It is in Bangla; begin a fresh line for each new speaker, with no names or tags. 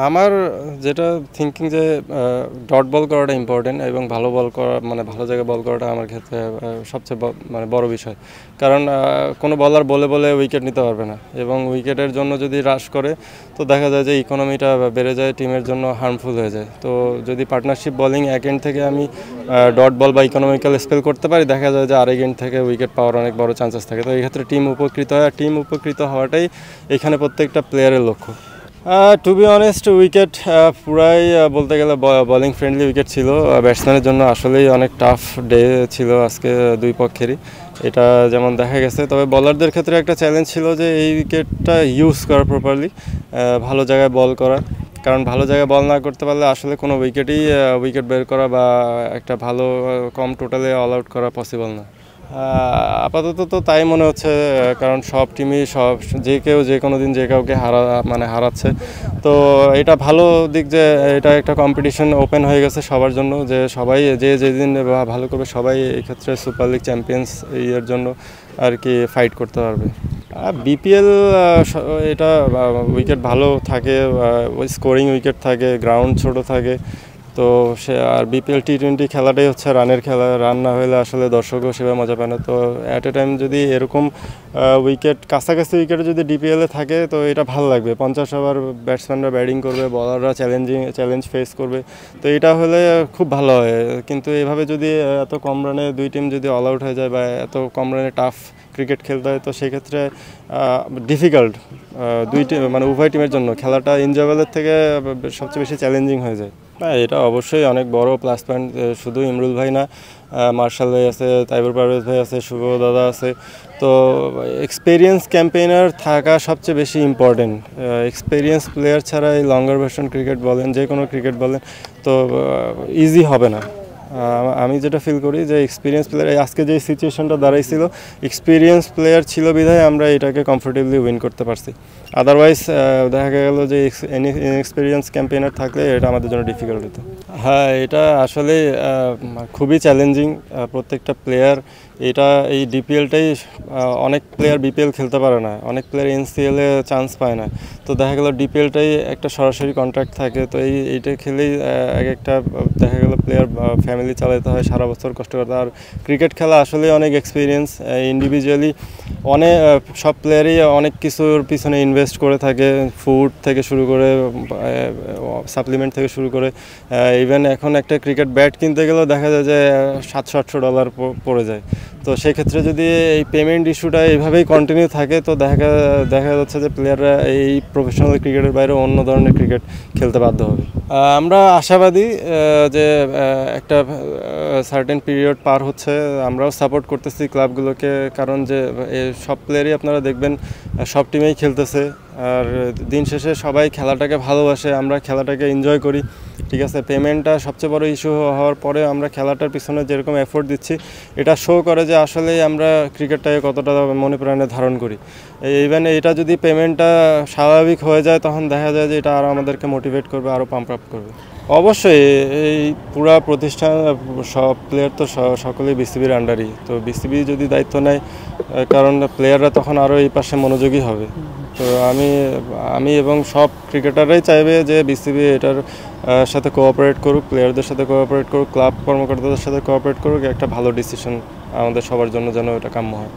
আমার যেটা থিঙ্কিং যে ডট বল করাটা ইম্পর্টেন্ট এবং ভালো বল করা মানে ভালো জায়গায় বল করাটা আমার ক্ষেত্রে সবচেয়ে মানে বড় বিষয়। কারণ কোনো বলার বলে বলে উইকেট নিতে পারবে না এবং উইকেটের জন্য যদি রাশ করে তো দেখা যায় যে ইকোনমিটা বেড়ে যায়, টিমের জন্য হার্মফুল হয়ে যায়। তো যদি পার্টনারশিপ বলিং এক এন্ড থেকে আমি ডট বল বা ইকোনমিক্যাল স্পেল করতে পারি, দেখা যায় যে আরেক এন্ড থেকে উইকেট পাওয়ার অনেক বড় চান্সেস থাকে। তো এই ক্ষেত্রে টিম উপকৃত হয়, আর টিম উপকৃত হওয়াটাই এখানে প্রত্যেকটা প্লেয়ারের লক্ষ্য। টু বি অনেস্ট, উইকেট পুরাই বলতে গেলে বলিং ফ্রেন্ডলি উইকেট ছিল। ব্যাটসম্যানের জন্য আসলেই অনেক টাফ ডে ছিল আজকে দুই পক্ষেরই, এটা যেমন দেখা গেছে। তবে বলারদের ক্ষেত্রে একটা চ্যালেঞ্জ ছিল যে এই উইকেটটা ইউজ করা প্রপারলি, ভালো জায়গায় বল করা। কারণ ভালো জায়গায় বল না করতে পারলে আসলে কোনো উইকেট বের করা বা একটা ভালো কম টোটালে অল আউট করা পসিবল না। আপাতত তো তাই মনে হচ্ছে, কারণ সব টিমই যে কেউ যে কোনো দিন যে কাউকে হারাচ্ছে। তো এটা ভালো দিক যে এটা একটা কম্পিটিশন ওপেন হয়ে গেছে সবার জন্য, যে সবাই যেদিন ভালো করবে সবাই এই ক্ষেত্রে সুপার লিগ চ্যাম্পিয়ন্স এর জন্য আর কি ফাইট করতে পারবে। বিপিএল এটা উইকেট ভালো থাকে, স্কোরিং উইকেট থাকে, গ্রাউন্ড ছোট থাকে। তো আর বিপিএল টি20 খেলাটাই হচ্ছে রানের খেলা, রান না হলে আসলে দর্শকও সেভাবে মজা পায় না। তো অ্যাট এ টাইম যদি এরকম কাছাকাছি উইকেটে যদি ডিপিএলে থাকে তো এটা ভালো লাগবে। 50 ওভার ব্যাটসম্যানরা ব্যাটিং করবে, বলাররা চ্যালেঞ্জ ফেস করবে, তো এটা হলে খুব ভালো হয়। কিন্তু এভাবে যদি এত কম রানে দুই টিম যদি অল আউট হয়ে যায় বা এত কম রানে টাফ ক্রিকেট খেলতে হয়, তো সেক্ষেত্রে ডিফিকাল্ট দুই টিম মানে উভয় টিমের জন্য খেলাটা এনজয়েবলের থেকে সবচেয়ে বেশি চ্যালেঞ্জিং হয়ে যায়। হ্যাঁ, এটা অবশ্যই অনেক বড় প্লাস পয়েন্ট। শুধু ইমরুল ভাই না, মার্শাল ভাই আছে, তাইবুর পারভেজ ভাই আছে, শুভ দাদা আছে। তো এক্সপেরিয়েন্স ক্যাম্পেইনার থাকা সবচেয়ে বেশি ইম্পর্টেন্ট। এক্সপেরিয়েন্স প্লেয়ার ছাড়া এই লঙ্গার ভার্সন ক্রিকেট বলেন, যে কোনো ক্রিকেট বলেন, তো ইজি হবে না। আমি যেটা ফিল করি যে এক্সপিরিয়েন্স প্লেয়ার আজকে যে সিচুয়েশনটা দাঁড়াইছিল, এক্সপিরিয়েন্স প্লেয়ার ছিল বিধায় আমরা এটাকে কমফোর্টেবলি উইন করতে পারছি। আদারওয়াইজ দেখা গেল যে ইনএক্সপিরিয়েন্স ক্যাম্পেইনার থাকলে এটা আমাদের জন্য ডিফিকাল্ট হতো। হ্যাঁ, এটা আসলে খুবই চ্যালেঞ্জিং। প্রত্যেকটা প্লেয়ার এই ডিপিএলটাই অনেক প্লেয়ার বিপিএল খেলতে পারে না, অনেক প্লেয়ার এনসিএলে চান্স পায় না। তো দেখা গেল ডিপিএলটাই একটা সরাসরি কন্ট্রাক্ট থাকে। তো এইটা খেলেই এক একটা দেখা গেল প্লেয়ার ফ্যামিলি চালাতে হয়, সারা বছর কষ্ট করতে। আর ক্রিকেট খেলা আসলে অনেক এক্সপিরিয়েন্স। ইন্ডিভিজুয়ালি সব প্লেয়ারই অনেক কিছুর পিছনে ইনভেস্ট করে থাকে, ফুড থেকে শুরু করে সাপ্লিমেন্ট থেকে শুরু করে ইভেন এখন একটা ক্রিকেট ব্যাট কিনতে গেলেও দেখা যায় যে $700-800 পড়ে যায়। তো সেক্ষেত্রে যদি এই পেমেন্ট ইস্যুটা এইভাবেই কন্টিনিউ থাকে তো দেখা যাচ্ছে যে প্লেয়াররা এই প্রফেশনাল ক্রিকেটের বাইরে অন্য ধরনের ক্রিকেট খেলতে বাধ্য হবে। আমরা আশাবাদী যে একটা সার্টেন পিরিয়ড পার হচ্ছে। আমরাও সাপোর্ট করতেছি ক্লাবগুলোকে, কারণ যে সব প্লেয়ারই আপনারা দেখবেন সব টিমেই খেলতেছে। আর দিন শেষে সবাই খেলাটাকে ভালোবাসে, আমরা খেলাটাকে এনজয় করি। ঠিক আছে, পেমেন্টটা সবচেয়ে বড় ইস্যু হওয়ার পরে আমরা খেলাটার পিছনে যেরকম এফোর্ট দিচ্ছি, এটা শো করে যে আসলে আমরা ক্রিকেটটাকে কতটা মনে প্রাণে ধারণ করি। ইভেন এটা যদি পেমেন্টটা স্বাভাবিক হয়ে যায় তখন দেখা যায় যে এটা আরও আমাদেরকে মোটিভেট করবে, আরও পাম্প আপ করবে। অবশ্যই এই পুরা প্রতিষ্ঠান সব প্লেয়ার তো সকলেই বিসিবির আন্ডারই। তো বিসিবি যদি দায়িত্ব নেয়, কারণ প্লেয়াররা তখন আরও এই পাশে মনোযোগী হবে। তো আমি এবং সব ক্রিকেটাররাই চাইবে যে বিসিবি এটার সাথে কোঅপারেট করুক, প্লেয়ারদের সাথে কোঅপারেট করুক, ক্লাব কর্মকর্তাদের সাথে কোঅপারেট করুক, একটা ভালো ডিসিশন আমাদের সবার জন্য যেন এটা কাম্য হয়।